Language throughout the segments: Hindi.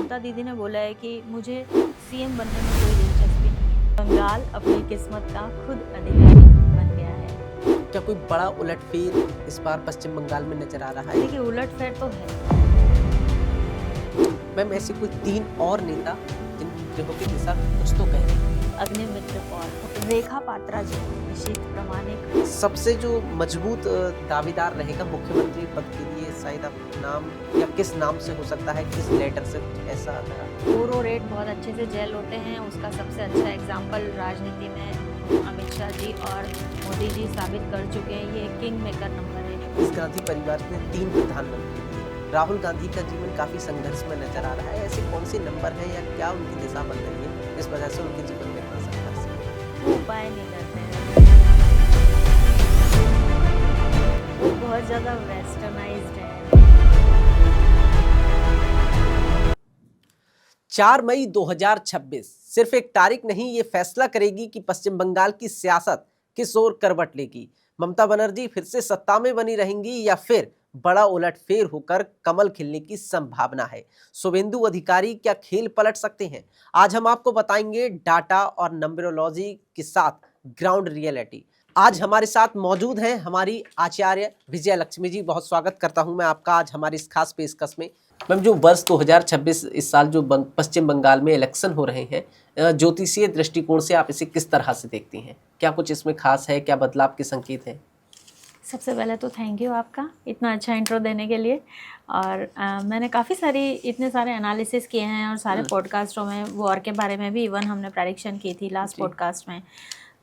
ममता दीदी ने बोला है कि मुझे सीएम बनने में कोई दिलचस्पी नहीं है। बंगाल अपनी किस्मत का खुद अधिकारी बन गया है। क्या कोई बड़ा उलटफेर इस बार पश्चिम बंगाल में नजर आ रहा है? देखिए, उलटफेर तो है। मैम, ऐसे कोई 3 और नेता जिनको की दिशा कुछ तो कह रहे हैं। अग्निमित्र कौर, रेखा पात्रा जी, अभिषेक प्रमाणिक। सबसे जो मजबूत दावेदार रहेगा मुख्यमंत्री पद के लिए, शायद आप नाम या किस नाम से हो सकता है, किस लेटर से, कुछ ऐसा आता ओरो रेट बहुत अच्छे से जेल होते हैं। उसका सबसे अच्छा एग्जाम्पल राजनीति में अमित शाह जी और मोदी जी साबित कर चुके हैं। ये किंग मेकर नंबर है। इस गांधी परिवार में 3 प्रधानमंत्री दिए। राहुल गांधी का जीवन काफी संघर्ष में नजर आ रहा है। ऐसे कौन से नंबर है या क्या उनकी दिशा बन रही है इस वजह से उनके जीवन में इतना संघर्ष है? वो उपाय नहीं करते हैं। वो बहुत ज़्यादा वेस्टर्नाइज्ड है। 4 मई 2026 सिर्फ एक तारीख नहीं, ये फैसला करेगी कि पश्चिम बंगाल की सियासत किस ओर करवट लेगी। ममता बनर्जी फिर से सत्ता में बनी रहेंगी या फिर बड़ा उलटफेर होकर कमल खिलने की संभावना है? शुभेंदु अधिकारी क्या खेल पलट सकते हैं? आज हम आपको बताएंगे डाटा और नंबरोलॉजी के साथ ग्राउंड रियलिटी। आज हमारे साथ मौजूद हैं हमारी आचार्य विजय लक्ष्मी जी। बहुत स्वागत करता हूं मैं आपका आज हमारी इस खास पेशकश में। मैम, जो वर्ष 2026 इस साल जो पश्चिम बंगाल में इलेक्शन हो रहे हैं, ज्योतिषीय दृष्टिकोण से आप इसे किस तरह से देखती हैं? क्या कुछ इसमें खास है? क्या बदलाव के संकेत हैं? सबसे पहले तो थैंक यू आपका इतना अच्छा इंट्रो देने के लिए। और मैंने काफ़ी सारी इतने सारे एनालिसिस किए हैं और सारे पॉडकास्टों में वॉर के बारे में भी इवन हमने प्रेडिक्शन की थी लास्ट पॉडकास्ट में।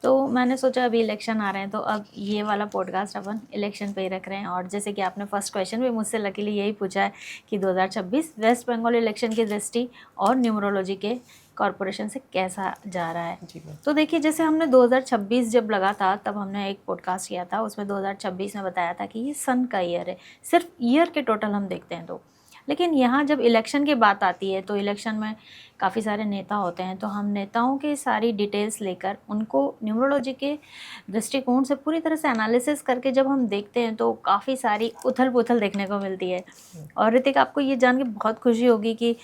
तो मैंने सोचा अभी इलेक्शन आ रहे हैं तो अब ये वाला पॉडकास्ट अपन इलेक्शन पे ही रख रहे हैं। और जैसे कि आपने फर्स्ट क्वेश्चन भी मुझसे लकीली यही पूछा है कि 2026 वेस्ट बंगाल इलेक्शन की दृष्टि और न्यूमरोलॉजी के कॉरपोरेशन से कैसा जा रहा है। तो देखिए, जैसे हमने 2026 जब लगा था तब हमने एक पॉडकास्ट किया था, उसमें 2026 में बताया था कि ये सन का ईयर है। सिर्फ ईयर के टोटल हम देखते हैं तो, लेकिन यहाँ जब इलेक्शन की बात आती है तो इलेक्शन में काफ़ी सारे नेता होते हैं। तो हम नेताओं की सारी डिटेल्स लेकर उनको न्यूमरोलॉजी के दृष्टिकोण से पूरी तरह से एनालिसिस करके जब हम देखते हैं तो काफ़ी सारी उथल पुथल देखने को मिलती है। और ऋतिक, आपको ये जान के बहुत खुशी होगी कि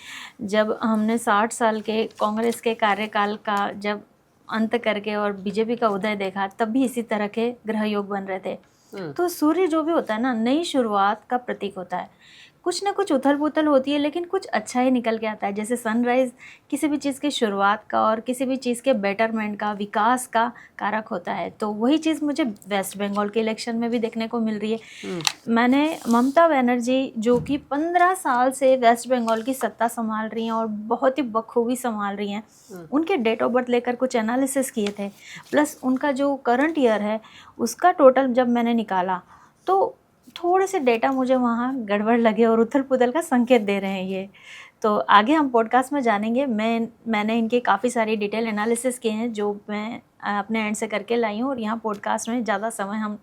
जब हमने 60 साल के कांग्रेस के कार्यकाल का जब अंत करके और बीजेपी का उदय देखा, तब भी इसी तरह के ग्रह योग बन रहे थे। तो सूर्य जो भी होता है ना, नई शुरुआत का प्रतीक होता है। कुछ ना कुछ उथल पुथल होती है लेकिन कुछ अच्छा ही निकल के आता है। जैसे सनराइज़ किसी भी चीज़ की शुरुआत का और किसी भी चीज़ के बेटरमेंट का, विकास का कारक होता है। तो वही चीज़ मुझे वेस्ट बंगाल के इलेक्शन में भी देखने को मिल रही है। मैंने ममता बनर्जी जो कि 15 साल से वेस्ट बंगाल की सत्ता संभाल रही हैं और बहुत ही बखूबी संभाल रही हैं, उनके डेट ऑफ बर्थ लेकर कुछ एनालिसिस किए थे, प्लस उनका जो करंट ईयर है उसका टोटल जब मैंने निकाला तो थोड़े से डेटा मुझे वहाँ गड़बड़ लगे और उथल पुथल का संकेत दे रहे हैं ये। तो आगे हम पॉडकास्ट में जानेंगे। मैंने इनके काफ़ी सारी डिटेल एनालिसिस किए हैं जो मैं अपने एंड से करके लाई हूँ, और यहाँ पॉडकास्ट में ज़्यादा समय हम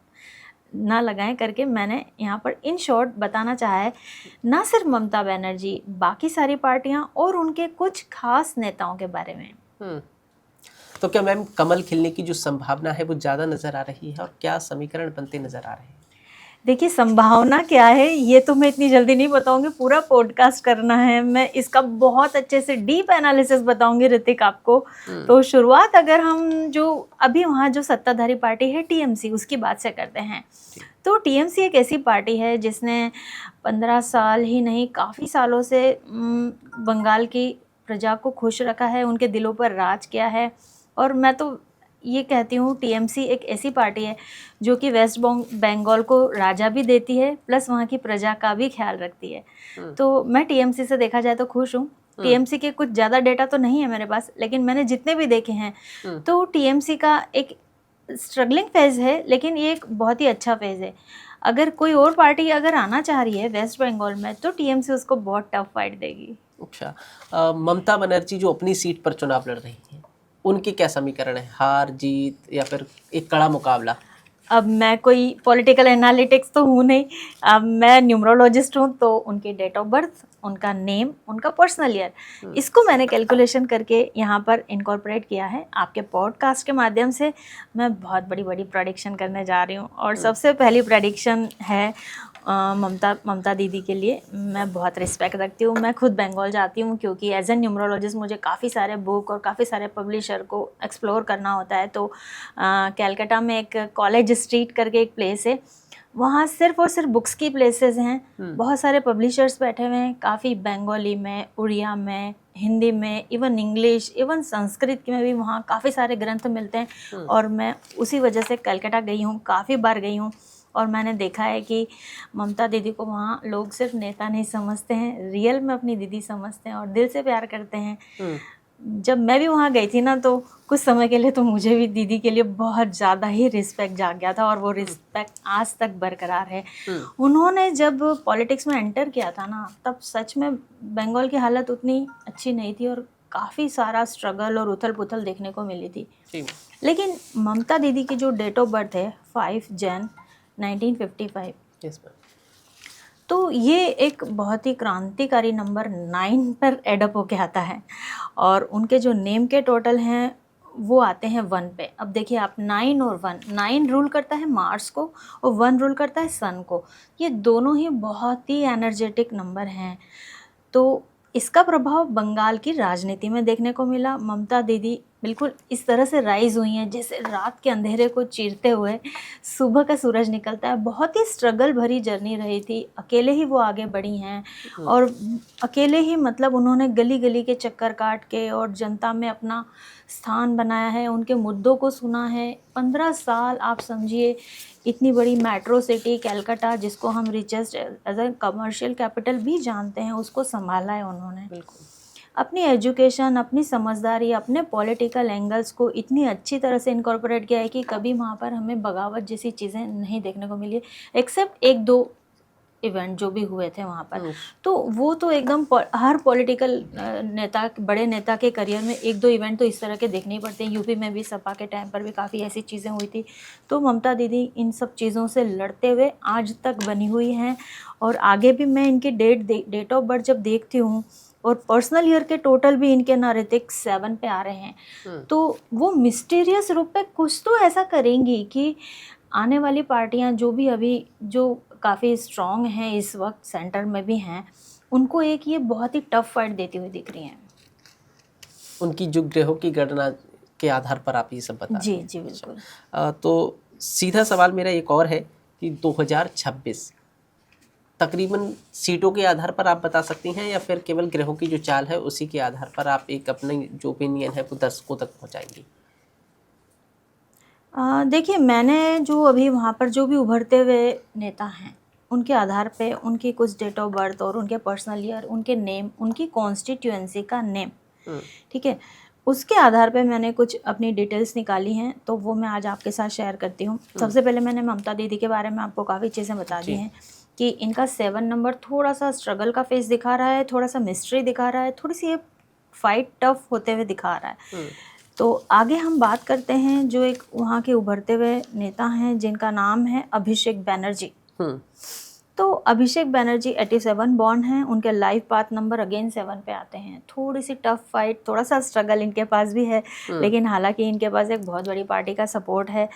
ना लगाएं करके मैंने यहाँ पर इन शॉर्ट बताना चाहा है, ना सिर्फ ममता बनर्जी, बाकी सारी पार्टियाँ और उनके कुछ खास नेताओं के बारे में। तो क्या मैम, कमल खिलने की जो संभावना है वो ज़्यादा नज़र आ रही है और क्या समीकरण बनते नज़र आ रहे हैं? देखिए, संभावना क्या है ये तो मैं इतनी जल्दी नहीं बताऊंगी, पूरा पॉडकास्ट करना है। मैं इसका बहुत अच्छे से डीप एनालिसिस बताऊंगी ऋतिक आपको। तो शुरुआत अगर हम जो अभी वहाँ जो सत्ताधारी पार्टी है टीएमसी, उसकी बात से करते हैं। तो टीएमसी एक ऐसी पार्टी है जिसने 15 साल ही नहीं काफ़ी सालों से बंगाल की प्रजा को खुश रखा है, उनके दिलों पर राज किया है। और मैं तो ये कहती हूँ टीएमसी एक ऐसी पार्टी है जो कि वेस्ट बंगाल को राजा भी देती है, प्लस वहाँ की प्रजा का भी ख्याल रखती है। तो मैं टीएमसी से देखा जाए तो खुश हूँ। टीएमसी के कुछ ज़्यादा डेटा तो नहीं है मेरे पास, लेकिन मैंने जितने भी देखे हैं तो टीएमसी का एक स्ट्रगलिंग फेज़ है, लेकिन ये एक बहुत ही अच्छा फेज़ है। अगर कोई और पार्टी अगर आना चाह रही है वेस्ट बंगाल में तो टीएमसी उसको बहुत टफ फाइट देगी। अच्छा, ममता बनर्जी जो अपनी सीट पर चुनाव लड़ रही हैं, उनके क्या समीकरण है? हार जीत या फिर एक कड़ा मुकाबला? अब मैं कोई पॉलिटिकल एनालिटिक्स तो हूँ नहीं, अब मैं न्यूमरोलॉजिस्ट हूँ। तो उनकी डेट ऑफ बर्थ, उनका नेम, उनका पर्सनल ईयर, इसको मैंने कैलकुलेशन करके यहाँ पर इनकॉर्पोरेट किया है। आपके पॉडकास्ट के माध्यम से मैं बहुत बड़ी बड़ी प्रेडिक्शन करने जा रही हूँ। और सबसे पहली प्रेडिक्शन है ममता दीदी के लिए मैं बहुत रिस्पेक्ट रखती हूँ। मैं खुद बंगाल जाती हूँ क्योंकि एज ए न्यूमरोलॉजिस्ट मुझे काफ़ी सारे बुक और काफ़ी सारे पब्लिशर को एक्सप्लोर करना होता है। तो कलकत्ता में एक कॉलेज स्ट्रीट करके एक प्लेस है, वहाँ सिर्फ और सिर्फ बुक्स की प्लेसेस हैं। बहुत सारे पब्लिशर्स बैठे हुए हैं, काफ़ी बंगाली में, उड़िया में, हिंदी में, इवन इंग्लिश, इवन संस्कृत में भी वहाँ काफ़ी सारे ग्रंथ मिलते हैं। और मैं उसी वजह से कलकत्ता गई हूँ, काफ़ी बार गई हूँ, और मैंने देखा है कि ममता दीदी को वहाँ लोग सिर्फ नेता नहीं समझते हैं, रियल में अपनी दीदी समझते हैं और दिल से प्यार करते हैं। जब मैं भी वहाँ गई थी ना, तो कुछ समय के लिए तो मुझे भी दीदी के लिए बहुत ज़्यादा ही रिस्पेक्ट जाग गया था और वो रिस्पेक्ट आज तक बरकरार है। उन्होंने जब पॉलिटिक्स में एंटर किया था ना, तब सच में बंगाल की हालत उतनी अच्छी नहीं थी और काफ़ी सारा स्ट्रगल और उथल पुथल देखने को मिली थी। लेकिन ममता दीदी की जो डेट ऑफ बर्थ है 5 जन 1955, तो ये एक बहुत ही क्रांतिकारी नंबर 9 पर एडअप होके आता है और उनके जो नेम के टोटल हैं वो आते हैं 1 पे। अब देखिए आप, 9 और 1, 9 रूल करता है मार्स को और 1 रूल करता है सन को। ये दोनों ही बहुत ही एनर्जेटिक नंबर हैं। तो इसका प्रभाव बंगाल की राजनीति में देखने को मिला। ममता दीदी बिल्कुल इस तरह से राइज हुई हैं जैसे रात के अंधेरे को चीरते हुए सुबह का सूरज निकलता है। बहुत ही स्ट्रगल भरी जर्नी रही थी, अकेले ही वो आगे बढ़ी हैं और अकेले ही मतलब उन्होंने गली गली के चक्कर काट के और जनता में अपना स्थान बनाया है, उनके मुद्दों को सुना है। 15 साल आप समझिए, इतनी बड़ी मेट्रो सिटी कलकत्ता, जिसको हम richest as a commercial capital भी जानते हैं, उसको संभाला है उन्होंने। बिल्कुल अपनी एजुकेशन, अपनी समझदारी, अपने पॉलिटिकल एंगल्स को इतनी अच्छी तरह से इनकॉर्पोरेट किया है कि कभी वहाँ पर हमें बगावत जैसी चीज़ें नहीं देखने को मिली, एक्सेप्ट 1-2 इवेंट जो भी हुए थे वहाँ पर। तो वो तो एकदम हर पॉलिटिकल नेता, बड़े नेता के करियर में 1-2 इवेंट तो इस तरह के देखने ही पड़ते हैं। यूपी में भी सपा के टाइम पर भी काफ़ी ऐसी चीज़ें हुई थी। तो ममता दीदी इन सब चीज़ों से लड़ते हुए आज तक बनी हुई हैं और आगे भी मैं इनकी डेट ऑफ बर्थ जब देखती हूँ और पर्सनल ईयर के टोटल भी इनके नारेटिक 7 पे आ रहे हैं, तो वो मिस्टीरियस रूप पे कुछ तो ऐसा करेंगी कि आने वाली पार्टियां जो भी अभी जो काफ़ी स्ट्रॉन्ग हैं इस वक्त, सेंटर में भी हैं, उनको एक ये बहुत ही टफ फाइट देती हुई दिख रही हैं। उनकी जो ग्रहों की गणना के आधार पर आप ये सब बता जी जी बिल्कुल। तो सीधा सवाल मेरा एक और है कि 2026 तकरीबन सीटों के आधार पर आप बता सकती हैं या फिर केवल ग्रहों की जो चाल है उसी के आधार पर आप एक अपनी जो ओपिनियन है वो दर्शकों तक पहुंचाएंगी? देखिए, मैंने जो अभी वहाँ पर जो भी उभरते हुए नेता हैं उनके आधार पे, उनकी कुछ डेट ऑफ बर्थ और उनके पर्सनल ईयर, उनके नेम, उनकी कॉन्स्टिट्यूएंसी का नेम, ठीक है, उसके आधार पे मैंने कुछ अपनी डिटेल्स निकाली हैं, तो वो मैं आज आपके साथ शेयर करती हूँ। सबसे पहले मैंने ममता दीदी के बारे में आपको काफ़ी चीज़ें बता दी हैं कि इनका 7 नंबर थोड़ा सा स्ट्रगल का फेस दिखा रहा है, थोड़ा सा मिस्ट्री दिखा रहा है, थोड़ी सी ये फाइट टफ होते हुए दिखा रहा है। तो आगे हम बात करते हैं जो एक वहाँ के उभरते हुए नेता हैं जिनका नाम है अभिषेक बनर्जी। तो अभिषेक बनर्जी 87 बॉर्न हैं, उनके लाइफ पाथ नंबर अगेन 7 पे आते हैं। थोड़ी सी टफ फाइट, थोड़ा सा स्ट्रगल इनके पास भी है, लेकिन हालांकि इनके पास एक बहुत बड़ी पार्टी का सपोर्ट है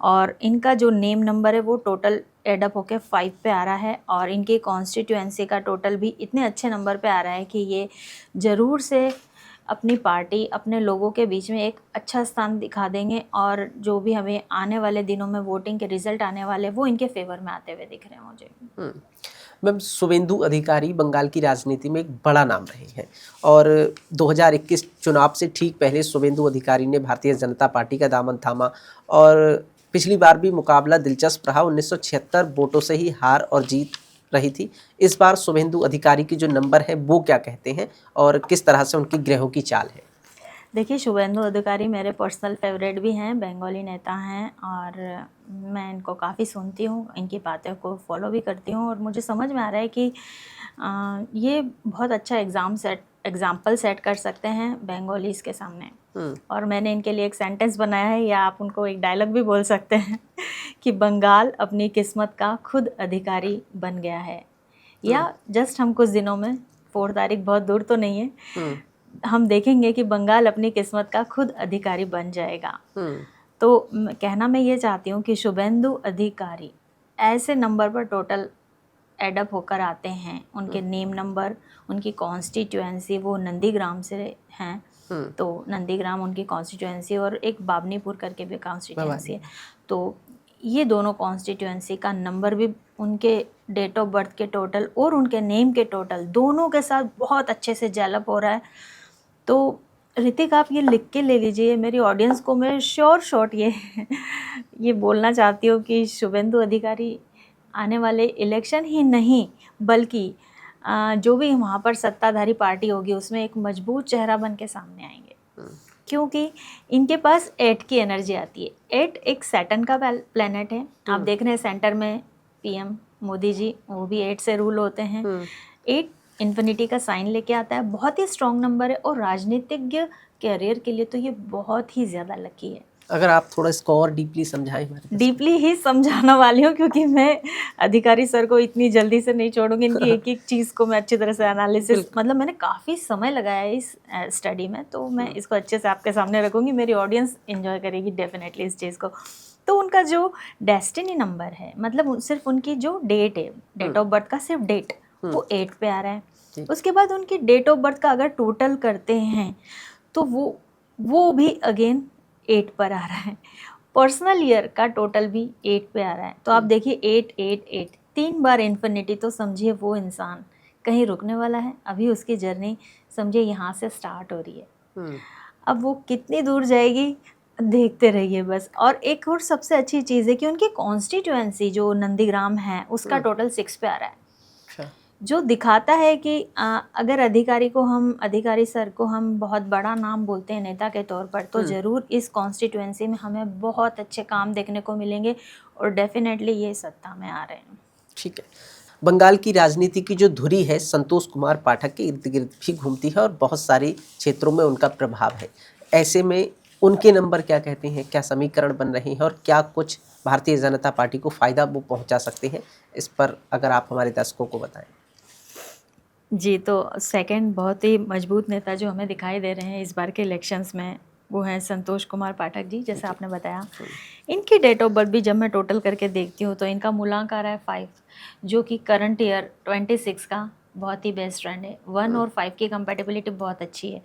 और इनका जो नेम नंबर है वो टोटल एडअप होके 5 पे आ रहा है और इनकी कॉन्स्टिट्यूएंसी का टोटल भी इतने अच्छे नंबर पे आ रहा है कि ये ज़रूर से अपनी पार्टी, अपने लोगों के बीच में एक अच्छा स्थान दिखा देंगे और जो भी हमें आने वाले दिनों में वोटिंग के रिजल्ट आने वाले वो इनके फेवर में आते हुए दिख रहे हैं मुझे। मैम, शुभेंदु अधिकारी बंगाल की राजनीति में एक बड़ा नाम रहे हैं और 2021 चुनाव से ठीक पहले शुभेंदु अधिकारी ने भारतीय जनता पार्टी का दामन थामा और पिछली बार भी मुकाबला दिलचस्प रहा। 1976 वोटों से ही हार और जीत रही थी। इस बार शुभेंदु अधिकारी की जो नंबर है वो क्या कहते हैं और किस तरह से उनकी ग्रहों की चाल है? देखिए, शुभेंदु अधिकारी मेरे पर्सनल फेवरेट भी हैं, बंगाली नेता हैं और मैं इनको काफ़ी सुनती हूँ, इनकी बातों को फॉलो भी करती हूँ और मुझे समझ में आ रहा है कि ये बहुत अच्छा एग्जाम्पल सेट कर सकते हैं बंगालीज़ के सामने। और मैंने इनके लिए एक सेंटेंस बनाया है या आप उनको एक डायलॉग भी बोल सकते हैं कि बंगाल अपनी किस्मत का खुद अधिकारी बन गया है। या जस्ट हम कुछ दिनों में 4 तारीख बहुत दूर तो नहीं है, हम देखेंगे कि बंगाल अपनी किस्मत का खुद अधिकारी बन जाएगा। तो कहना मैं ये चाहती हूँ कि शुभेंदु अधिकारी ऐसे नंबर पर टोटल एडअप होकर आते हैं, उनके नेम नंबर, उनकी कॉन्स्टिट्यूएंसी, वो नंदीग्राम से हैं, तो नंदीग्राम उनकी कॉन्स्टिट्यूएंसी, और एक बाबनीपुर करके भी कॉन्स्टिट्यूएंसी है। तो ये दोनों कॉन्स्टिट्यूएंसी का नंबर भी उनके डेट ऑफ बर्थ के टोटल और उनके नेम के टोटल दोनों के साथ बहुत अच्छे से जेलअप हो रहा है। तो ऋतिक, आप ये लिख के ले लीजिए, मेरी ऑडियंस को मैं शॉर्ट ये बोलना चाहती हूँ कि शुभेंदु अधिकारी आने वाले इलेक्शन ही नहीं, बल्कि जो भी वहाँ पर सत्ताधारी पार्टी होगी उसमें एक मजबूत चेहरा बन के सामने आएंगे, क्योंकि इनके पास 8 की एनर्जी आती है। 8 एक सैटर्न का प्लेनेट है। आप देख रहे हैं सेंटर में पीएम मोदी जी, वो भी 8 से रूल होते हैं। 8 इन्फिनिटी का साइन लेके आता है, बहुत ही स्ट्रॉन्ग नंबर है, और राजनीतिज्ञ कैरियर के लिए तो ये बहुत ही ज़्यादा लकी है। अगर आप थोड़ा इसको और डीपली समझाएं। डीपली ही समझाने वाली हूँ, क्योंकि मैं अधिकारी सर को इतनी जल्दी से नहीं छोड़ूंगी। इनकी एक एक चीज़ को मैं अच्छी तरह से एनालिसिस, मतलब मैंने काफ़ी समय लगाया है इस स्टडी में, तो मैं इसको अच्छे से आपके सामने रखूँगी। मेरी ऑडियंस एंजॉय करेगी डेफिनेटली इस चीज़ को। तो उनका जो डेस्टिनी नंबर है, मतलब सिर्फ उनकी जो डेट है, डेट ऑफ बर्थ का सिर्फ डेट, वो 8 पे आ रहा है। उसके बाद उनकी डेट ऑफ बर्थ का अगर टोटल करते हैं तो वो भी अगेन 8 पर आ रहा है। पर्सनल ईयर का टोटल भी 8 पे आ रहा है। तो आप देखिए 8 8 8 3 बार इन्फिनिटी, तो समझिए वो इंसान कहीं रुकने वाला है। अभी उसकी जर्नी समझिए यहाँ से स्टार्ट हो रही है। अब वो कितनी दूर जाएगी देखते रहिए बस। और एक और सबसे अच्छी चीज़ है कि उनकी कॉन्स्टिट्यूएंसी जो नंदीग्राम है उसका टोटल 6 पे आ रहा है, जो दिखाता है कि अगर अधिकारी सर को हम बहुत बड़ा नाम बोलते हैं नेता के तौर पर, तो ज़रूर इस कॉन्स्टिट्यूएंसी में हमें बहुत अच्छे काम देखने को मिलेंगे, और डेफिनेटली ये सत्ता में आ रहे हैं। ठीक है। बंगाल की राजनीति की जो धुरी है संतोष कुमार पाठक के इर्द गिर्द भी घूमती है, और बहुत सारे क्षेत्रों में उनका प्रभाव है। ऐसे में उनके नंबर क्या कहते हैं, क्या समीकरण बन रहे हैं, और क्या कुछ भारतीय जनता पार्टी को फ़ायदा वो पहुंचा सकते हैं, इस पर अगर आप हमारे दर्शकों को बताएं। जी, तो सेकंड बहुत ही मजबूत नेता जो हमें दिखाई दे रहे हैं इस बार के इलेक्शंस में, वो हैं संतोष कुमार पाठक जी। जैसे आपने बताया, इनकी डेट ऑफ बर्थ भी जब मैं टोटल करके देखती हूँ तो इनका मूलांक आ रहा है 5, जो कि करंट ईयर 26 का बहुत ही बेस्ट ट्रेंड है। 1 और 5 की कंपैटिबिलिटी बहुत अच्छी है।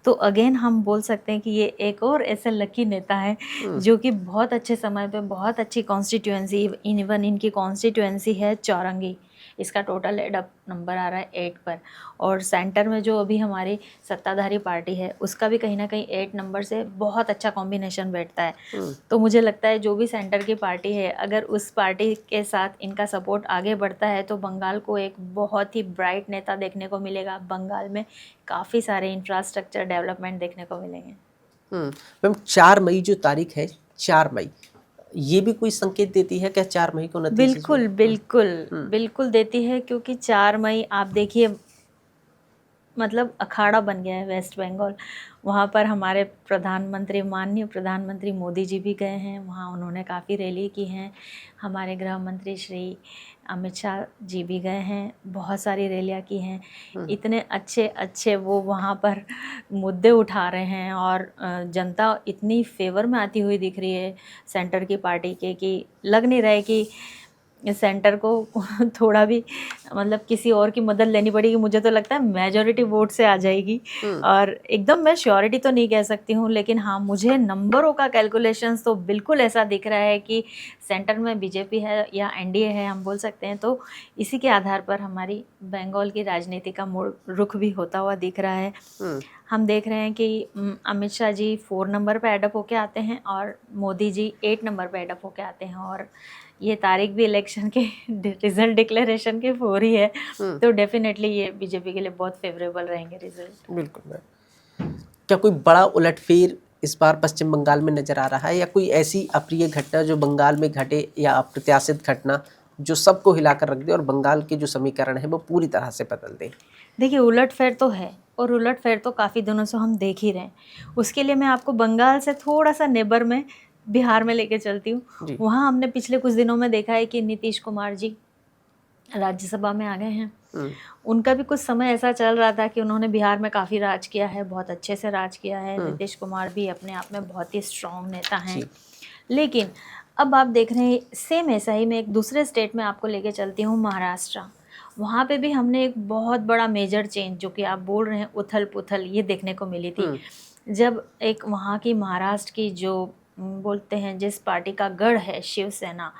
तो अगेन हम बोल सकते हैं कि ये एक और ऐसा लकी नेता है जो कि बहुत अच्छे समय पे बहुत अच्छी कॉन्स्टिट्यूएंसी, इवन इनकी कॉन्स्टिट्यूएंसी है चौरंगी, इसका टोटल एडअप नंबर आ रहा है 8 पर। और सेंटर में जो अभी हमारी सत्ताधारी पार्टी है उसका भी कहीं ना कहीं 8 नंबर से बहुत अच्छा कॉम्बिनेशन बैठता है। तो मुझे लगता है जो भी सेंटर की पार्टी है, अगर उस पार्टी के साथ इनका सपोर्ट आगे बढ़ता है तो बंगाल को एक बहुत ही ब्राइट नेता देखने को मिलेगा। बंगाल में काफ़ी सारे इंफ्रास्ट्रक्चर डेवलपमेंट देखने को मिलेंगे। मैम 4 मई जो तारीख है, 4 मई, ये भी कोई संकेत देती है क्या 4 मई को नतीजे? बिल्कुल बिल्कुल बिल्कुल देती है, क्योंकि 4 मई आप देखिए मतलब अखाड़ा बन गया है वेस्ट बंगाल। वहाँ पर हमारे माननीय प्रधानमंत्री मोदी जी भी गए हैं, वहाँ उन्होंने काफ़ी रैली की हैं। हमारे गृह मंत्री श्री अमित शाह जी भी गए हैं, बहुत सारी रैलियाँ की हैं। इतने अच्छे अच्छे वो वहाँ पर मुद्दे उठा रहे हैं, और जनता इतनी फेवर में आती हुई दिख रही है सेंटर की पार्टी के, कि लग नहीं रहा है कि सेंटर को थोड़ा भी मतलब किसी और की मदद लेनी पड़ेगी। मुझे तो लगता है मेजॉरिटी वोट से आ जाएगी। और एकदम मैं श्योरिटी तो नहीं कह सकती हूँ, लेकिन हाँ मुझे नंबरों का कैलकुलेशंस तो बिल्कुल ऐसा दिख रहा है कि सेंटर में बीजेपी है या एनडीए है, हम बोल सकते हैं। तो इसी के आधार पर हमारी बंगाल की राजनीति का रुख भी होता हुआ दिख रहा है। हम देख रहे हैं कि अमित शाह जी 4 नंबर पर एडअप होके आते हैं, और मोदी जी 8 नंबर पर एडअप होके आते हैं, और ये तारीख भी इलेक्शन के रिजल्ट डिक्लेरेशन के 4 ही है। तो डेफिनेटली ये बीजेपी के लिए बहुत फेवरेबल रहेंगे रिजल्ट। बिल्कुल। क्या कोई बड़ा उलटफेर इस बार पश्चिम बंगाल में नजर आ रहा है, या कोई ऐसी अप्रिय घटना जो बंगाल में घटे, या अप्रत्याशित घटना जो सबको हिलाकर रख दे और बंगाल के जो समीकरण है वो पूरी तरह से बदल दे? देखिए उलटफेर तो है, और उलटफेर तो काफ़ी दिनों से हम देख ही रहे हैं। उसके लिए मैं आपको बंगाल से थोड़ा सा नेबर में बिहार में लेके चलती हूँ। वहाँ हमने पिछले कुछ दिनों में देखा है कि नीतीश कुमार जी राज्यसभा में आ गए हैं। उनका भी कुछ समय ऐसा चल रहा था कि उन्होंने बिहार में काफ़ी राज किया है, बहुत अच्छे से राज किया है। नीतीश कुमार भी अपने आप में बहुत ही स्ट्रॉन्ग नेता हैं। लेकिन अब आप देख रहे हैं सेम ऐसा ही, मैं एक दूसरे स्टेट में आपको लेके चलती हूँ, महाराष्ट्र। वहाँ पे भी हमने एक बहुत बड़ा मेजर चेंज, जो कि आप बोल रहे हैं उथल पुथल, ये देखने को मिली थी। जब एक वहाँ की महाराष्ट्र की जो बोलते हैं जिस पार्टी का गढ़ है शिवसेना,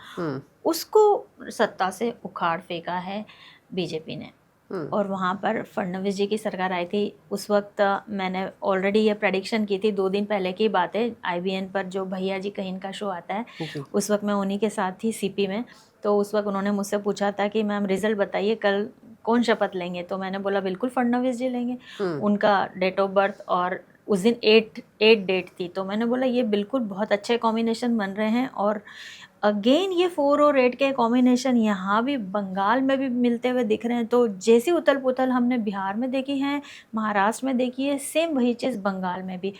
उसको सत्ता से उखाड़ फेंका है बीजेपी ने। और वहाँ पर फडणवीस जी की सरकार आई थी। उस वक्त मैंने ऑलरेडी ये प्रेडिक्शन की थी, 2 दिन पहले की बात है, IBN पर जो भैया जी कहीं का शो आता है, उस वक्त मैं उन्हीं के साथ थी CP में। तो उस वक्त उन्होंने मुझसे पूछा था कि मैम रिजल्ट बताइए कल कौन शपथ लेंगे, तो मैंने बोला बिल्कुल फडणवीस जी लेंगे। उनका डेट ऑफ बर्थ और उस दिन 8 डेट थी, तो मैंने बोला ये बिल्कुल बहुत अच्छे कॉम्बिनेशन बन रहे हैं। और अगेन ये 4 और 8 के कॉम्बिनेशन यहाँ भी बंगाल में भी मिलते हुए दिख रहे हैं। तो जैसी उथल पुथल हमने बिहार में देखी है, महाराष्ट्र में देखी है, सेम वही चीज़ बंगाल में भी।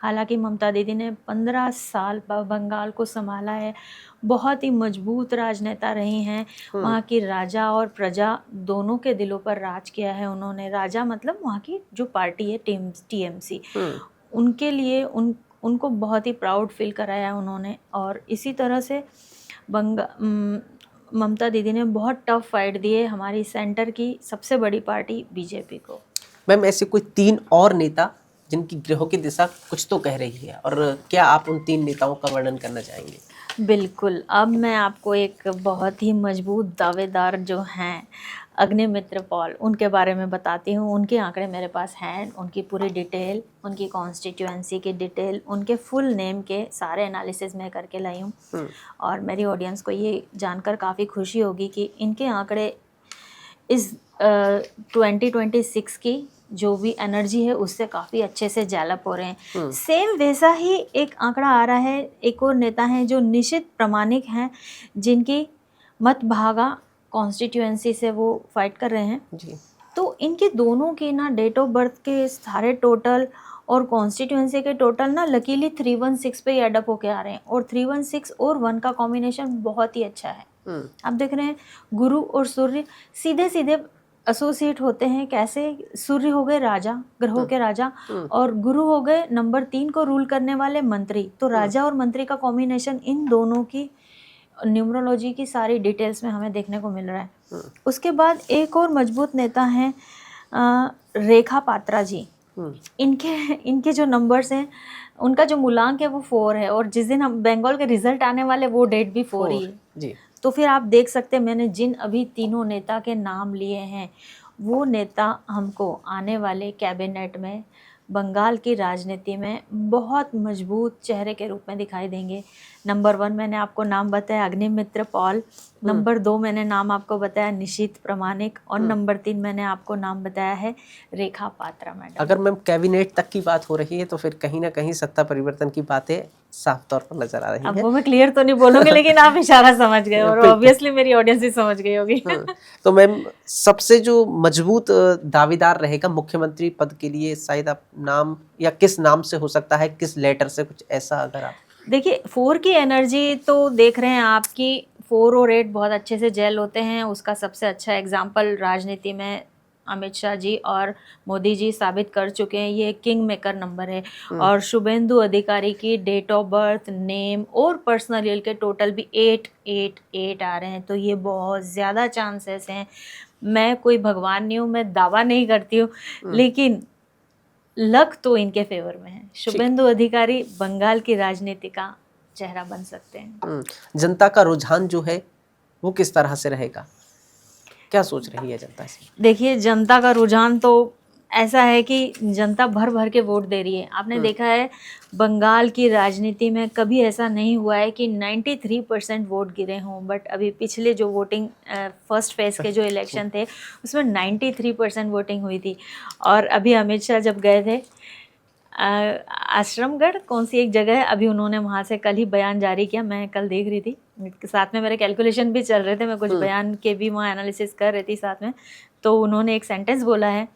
हालांकि ममता दीदी ने 15 साल बंगाल को संभाला है, बहुत ही मजबूत राजनेता रही हैं। वहाँ की राजा और प्रजा दोनों के दिलों पर राज किया है उन्होंने। राजा मतलब वहाँ की जो पार्टी है TMC, उनके लिए उनको बहुत ही प्राउड फील कराया उन्होंने। और इसी तरह से ममता दीदी ने बहुत टफ फाइट दी है हमारी सेंटर की सबसे बड़ी पार्टी बीजेपी को। मैम ऐसे कोई 3 और नेता जिनकी ग्रहों की दिशा कुछ तो कह रही है, और क्या आप उन 3 नेताओं का वर्णन करना चाहेंगे? बिल्कुल, अब मैं आपको एक बहुत ही मजबूत दावेदार जो हैं अग्निमित्र पॉल, उनके बारे में बताती हूँ। उनके आंकड़े मेरे पास हैं, उनकी पूरी डिटेल, उनकी कॉन्स्टिट्यूएंसी की डिटेल, उनके फुल नेम के सारे एनालिसिस मैं करके लाई हूँ। और मेरी ऑडियंस को ये जानकर काफ़ी खुशी होगी कि इनके आंकड़े इस 2026 की जो भी एनर्जी है उससे काफ़ी अच्छे से डेवलप हो रहे हैं। सेम वैसा ही एक आंकड़ा आ रहा है, एक और नेता हैं जो निश्चित प्रामाणिक हैं, जिनकी मत भागा कॉन्स्टिट्यूएंसी से वो फाइट कर रहे हैं जी। तो इनके दोनों के ना डेट ऑफ बर्थ के सारे टोटल और कॉन्स्टिट्यूएंसी के टोटल ना लकीली 316 पे एडअप होके आ रहे हैं। और 316 और 1 का कॉम्बिनेशन बहुत ही अच्छा है। आप देख रहे हैं गुरु और सूर्य सीधे सीधे एसोसिएट होते हैं। कैसे? सूर्य हो गए राजा, ग्रहों के राजा, और गुरु हो गए नंबर 3 को रूल करने वाले मंत्री। तो राजा और मंत्री का कॉम्बिनेशन इन दोनों की न्यूमरोलॉजी की सारी डिटेल्स में हमें देखने को मिल रहा है। उसके बाद एक और मजबूत नेता हैं रेखा पात्रा जी। इनके जो नंबर्स हैं, उनका जो मूलांक है वो 4 है, और जिस दिन हम बंगाल के रिजल्ट आने वाले वो डेट भी 4 ही है जी। तो फिर आप देख सकते हैं मैंने जिन अभी तीनों नेता के नाम लिए हैं, वो नेता हमको आने वाले कैबिनेट में बंगाल की राजनीति में बहुत मजबूत चेहरे के रूप में दिखाई देंगे। नंबर 1 मैंने आपको नाम बताया अग्निमित्र पॉल, नंबर 2 मैंने नाम आपको बताया निशित प्रामाणिक, और नंबर 3 मैंने आपको नाम बताया है रेखा पात्रा मैडम। अगर मैम कैबिनेट तक की बात हो रही है तो फिर कहीं ना कहीं सत्ता परिवर्तन की बातें साफ तौर पर नजर आ रही है। अब वो मैं क्लियर तो नहीं बोलूंगी लेकिन आप इशारा समझ गए और ऑब्वियसली मेरी ऑडियंस भी समझ गई होगी। तो मैम सबसे जो मजबूत दावेदार रहेगा मुख्यमंत्री पद के लिए, शायद आप नाम या किस नाम से हो सकता है, किस लेटर से, कुछ ऐसा अगर आप देखिए 4 की एनर्जी तो देख रहे हैं आपकी 4 और 8 बहुत अच्छे से जेल होते हैं। उसका सबसे अच्छा एग्जाम्पल राजनीति में अमित शाह जी और मोदी जी साबित कर चुके हैं। ये किंग मेकर नंबर है। और शुभेंदु अधिकारी की डेट ऑफ बर्थ, नेम और पर्सनल के टोटल भी 8 आ रहे हैं। तो ये बहुत ज़्यादा चांसेस हैं। मैं कोई भगवान नहीं हूँ, मैं दावा नहीं करती हूँ, लेकिन लक तो इनके फेवर में है। शुभेंदु अधिकारी बंगाल की राजनीति का चेहरा बन सकते हैं। जनता का रुझान जो है वो किस तरह से रहेगा, क्या सोच रही है जनता से? देखिए जनता का रुझान तो ऐसा है कि जनता भर भर के वोट दे रही है। आपने देखा है बंगाल की राजनीति में कभी ऐसा नहीं हुआ है कि 93% वोट गिरे हों, बट अभी पिछले जो वोटिंग फर्स्ट फेज के जो इलेक्शन थे उसमें 93% वोटिंग हुई थी। और अभी अमित शाह जब गए थे आश्रमगढ़, कौन सी एक जगह है, अभी उन्होंने वहाँ से कल ही बयान जारी किया, मैं कल देख रही थी, साथ में मेरे कैलकुलेशन भी चल रहे थे, मैं कुछ बयान के भी वहाँ एनालिसिस कर रही थी साथ में। तो उन्होंने एक सेंटेंस बोला है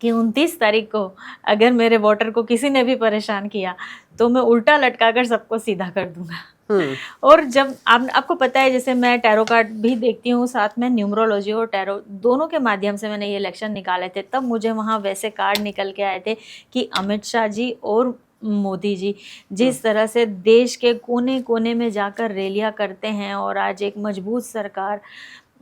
कि 29 तारीख को अगर मेरे वोटर को किसी ने भी परेशान किया तो मैं उल्टा लटका कर सबको सीधा कर दूंगा। और जब आपको पता है, जैसे मैं टैरो कार्ड भी देखती हूँ, साथ में न्यूमरोलॉजी और टैरो दोनों के माध्यम से मैंने ये इलेक्शन निकाले थे, तब मुझे वहाँ वैसे कार्ड निकल के आए थे कि अमित शाह जी और मोदी जी जिस तरह से देश के कोने कोने में जाकर रैलियाँ करते हैं और आज एक मजबूत सरकार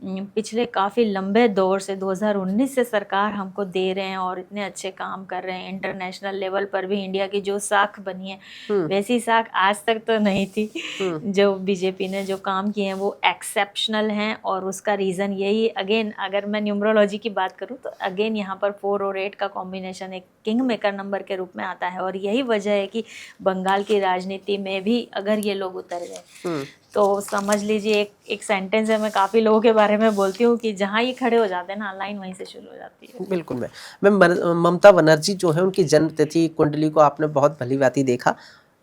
पिछले काफ़ी लंबे दौर से 2019 से सरकार हमको दे रहे हैं और इतने अच्छे काम कर रहे हैं। इंटरनेशनल लेवल पर भी इंडिया की जो साख बनी है वैसी साख आज तक तो नहीं थी। जो बीजेपी ने जो काम किए हैं वो एक्सेप्शनल हैं और उसका रीज़न यही, अगेन अगर मैं न्यूमरोलॉजी की बात करूँ तो अगेन यहाँ पर 4 और 8 का कॉम्बिनेशन एक किंग मेकर नंबर के रूप में आता है। और यही वजह है कि बंगाल की राजनीति में भी अगर ये लोग उतर गए तो समझ लीजिए एक सेंटेंस है, मैं काफ़ी लोगों के बारे में बोलती हूँ कि जहाँ ये खड़े हो जाते हैं ना, लाइन वहीं से शुरू हो जाती है। बिल्कुल। मैं ममता बनर्जी जो है, उनकी जन्म तिथि कुंडली को आपने बहुत भली भांति देखा,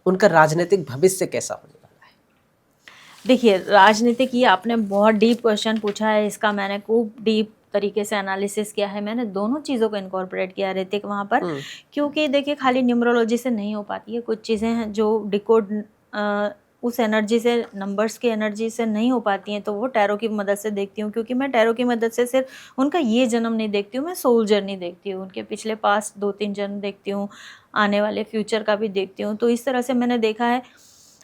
उनका राजनीतिक भविष्य कैसा होने वाला है? देखिए, राजनीतिक, ये आपने बहुत डीप क्वेश्चन पूछा है, इसका मैंने खूब डीप तरीके से एनालिसिस किया है। मैंने दोनों चीज़ों को इनकॉर्पोरेट किया ऋतिक वहाँ पर, क्योंकि देखिए खाली न्यूमरोलॉजी से नहीं हो पाती है, कुछ चीज़ें हैं जो डिकोड उस एनर्जी से, नंबर्स की एनर्जी से नहीं हो पाती हैं, तो वो टैरो की मदद से देखती हूँ। क्योंकि मैं टैरो की मदद से सिर्फ उनका ये जन्म नहीं देखती हूँ, मैं सोल जर्नी देखती हूँ, उनके पिछले पास्ट 2-3 जन्म देखती हूँ, आने वाले फ्यूचर का भी देखती हूँ। तो इस तरह से मैंने देखा है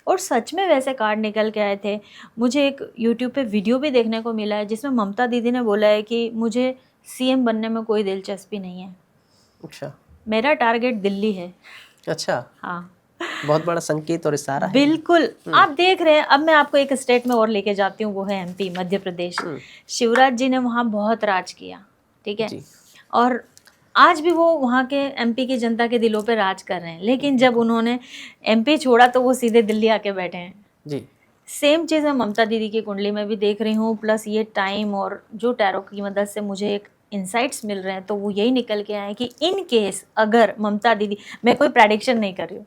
और सच में वैसे कार्ड निकल के आए थे। मुझे एक यूट्यूब पे वीडियो भी देखने को मिला है जिसमें ममता दीदी ने बोला है कि मुझे सीएम बनने में कोई दिलचस्पी नहीं है। अच्छा। मेरा टारगेट दिल्ली है। अच्छा। हाँ, बहुत बड़ा संकेत और इशारा है। बिल्कुल। आप देख रहे हैं, अब मैं आपको एक स्टेट में और लेके जाती हूँ, वो है एमपी, मध्य प्रदेश। शिवराज जी ने वहाँ बहुत राज किया, ठीक है, और आज भी वो वहाँ के एमपी की जनता के दिलों पे राज कर रहे हैं। लेकिन जब उन्होंने एमपी छोड़ा तो वो सीधे दिल्ली आके बैठे हैं जी। सेम चीज़ मैं ममता दीदी की कुंडली में भी देख रही हूँ। प्लस ये टाइम और जो टैरो की मदद से मुझे एक इंसाइट्स मिल रहे हैं, तो वो यही निकल के आए कि इन केस अगर ममता दीदी, मैं कोई प्रेडिक्शन नहीं कर रही हूँ,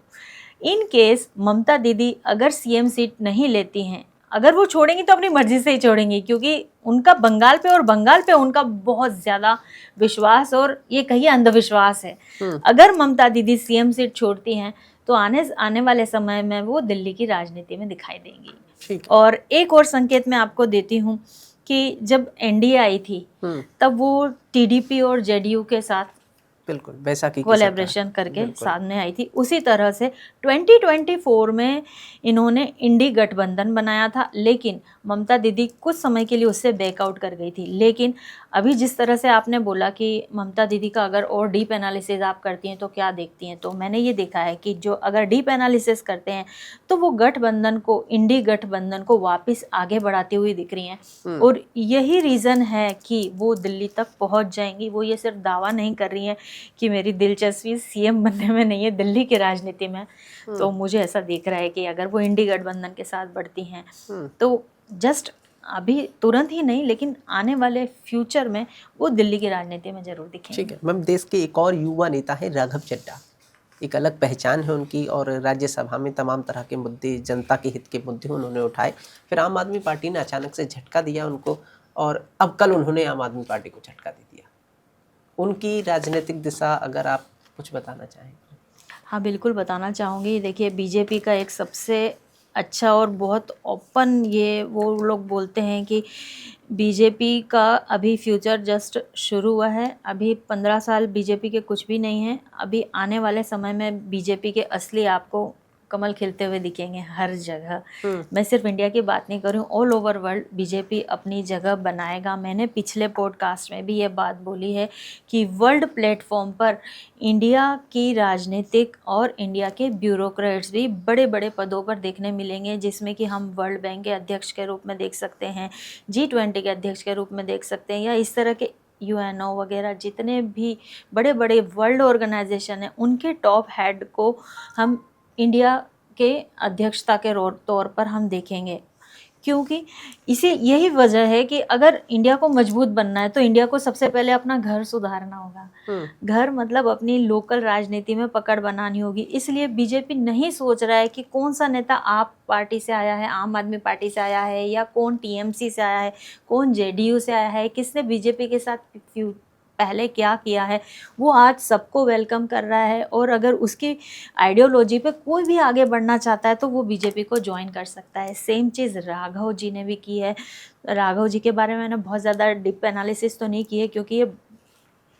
इन केस ममता दीदी अगर सीएम सीट नहीं लेती हैं, अगर वो छोड़ेंगी तो अपनी मर्जी से ही छोड़ेंगी, क्योंकि उनका बंगाल पे, और बंगाल पे उनका बहुत ज़्यादा विश्वास और ये कहिए अंधविश्वास है। अगर ममता दीदी सीएम सीट छोड़ती हैं तो आने वाले समय में वो दिल्ली की राजनीति में दिखाई देंगी। और एक और संकेत मैं आपको देती हूँ कि जब एनडीए आई थी तब वो टीडीपी और जेडीयू के साथ बिल्कुल बैसाखी कोलैबोरेशन करके सामने आई थी। उसी तरह से 2024 में इन्होंने इंडी गठबंधन बनाया था, लेकिन ममता दीदी कुछ समय के लिए उससे बैकआउट कर गई थी। लेकिन अभी जिस तरह से आपने बोला कि ममता दीदी का अगर और डीप एनालिसिस आप करती हैं तो क्या देखती हैं, तो मैंने ये देखा है कि जो अगर डीप एनालिसिस करते हैं तो वो गठबंधन को, इंडी गठबंधन को वापस आगे बढ़ाती हुई दिख रही हैं। और यही रीज़न है कि वो दिल्ली तक पहुँच जाएंगी। वो ये सिर्फ दावा नहीं कर रही हैं कि मेरी दिलचस्पी सीएम बनने में नहीं है, दिल्ली की राजनीति में। तो मुझे ऐसा दिख रहा है कि अगर वो इंडी गठबंधन के साथ बढ़ती हैं तो जस्ट अभी तुरंत ही नहीं, लेकिन आने वाले फ्यूचर में वो दिल्ली की राजनीति में जरूर दिखेंगे। ठीक है मैम, देश के एक और युवा नेता है राघव चड्ढा, एक अलग पहचान है उनकी, और राज्यसभा में तमाम तरह के मुद्दे, जनता के हित के मुद्दे उन्होंने उठाए। फिर आम आदमी पार्टी ने अचानक से झटका दिया उनको, और अब कल उन्होंने आम आदमी पार्टी को झटका दे दिया। उनकी राजनीतिक दिशा अगर आप कुछ बताना चाहें। हाँ बिल्कुल बताना चाहूँगी। देखिए, बीजेपी का एक सबसे अच्छा और बहुत ओपन, ये वो लोग बोलते हैं कि बीजेपी का अभी फ्यूचर जस्ट शुरू हुआ है। अभी 15 साल बीजेपी के कुछ भी नहीं है। अभी आने वाले समय में बीजेपी के असली आपको कमल खिलते हुए दिखेंगे हर जगह। मैं सिर्फ इंडिया की बात नहीं कर रही हूँ, ऑल ओवर वर्ल्ड बीजेपी अपनी जगह बनाएगा। मैंने पिछले पॉडकास्ट में भी ये बात बोली है कि वर्ल्ड प्लेटफॉर्म पर इंडिया की राजनीतिक और इंडिया के ब्यूरोक्रेट्स भी बड़े बड़े पदों पर देखने मिलेंगे, जिसमें कि हम वर्ल्ड बैंक के अध्यक्ष के रूप में देख सकते हैं, G20 के अध्यक्ष के रूप में देख सकते हैं, या इस तरह के UNO वगैरह जितने भी बड़े बड़े वर्ल्ड ऑर्गेनाइजेशन हैं, उनके टॉप हेड को हम इंडिया के अध्यक्षता के तौर पर हम देखेंगे। क्योंकि इसे यही वजह है कि अगर इंडिया को मजबूत बनना है तो इंडिया को सबसे पहले अपना घर सुधारना होगा। घर मतलब अपनी लोकल राजनीति में पकड़ बनानी होगी। इसलिए बीजेपी नहीं सोच रहा है कि कौन सा नेता आप पार्टी से आया है, आम आदमी पार्टी से आया है, या कौन टीएमसी से आया है, कौन जेडीयू से आया है, किसने बीजेपी के साथ पहले क्या किया है। वो आज सबको वेलकम कर रहा है, और अगर उसकी आइडियोलॉजी पे कोई भी आगे बढ़ना चाहता है तो वो बीजेपी को ज्वाइन कर सकता है। सेम चीज़ राघव जी ने भी की है। राघव जी के बारे में मैंने बहुत ज़्यादा डीप एनालिसिस तो नहीं की है, क्योंकि ये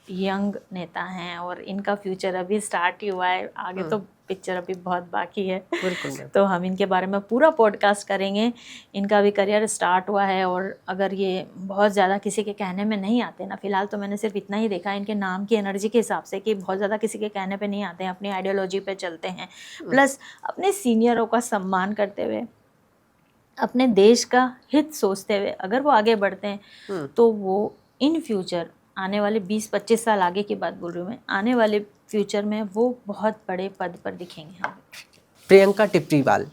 यंग नेता हैं और इनका फ्यूचर अभी स्टार्ट ही हुआ है, आगे तो पिक्चर अभी बहुत बाकी है। बिल्कुल मैम। तो हम इनके बारे में पूरा पॉडकास्ट करेंगे। इनका भी करियर स्टार्ट हुआ है और अगर ये बहुत ज़्यादा किसी के कहने में नहीं आते ना, फिलहाल तो मैंने सिर्फ इतना ही देखा है इनके नाम की एनर्जी के हिसाब से कि बहुत ज़्यादा किसी के कहने पे नहीं आते हैं, अपनी आइडियोलॉजी पे चलते हैं, प्लस अपने सीनियरों का सम्मान करते हुए, अपने देश का हित सोचते हुए अगर वो आगे बढ़ते हैं तो वो इन फ्यूचर आने वाले 20-25 साल आगे की बात बोल रही हूँ मैं, आने वाले फ्यूचर में वो बहुत बड़े पद पर दिखेंगे हमें। प्रियंका टिपरीवाल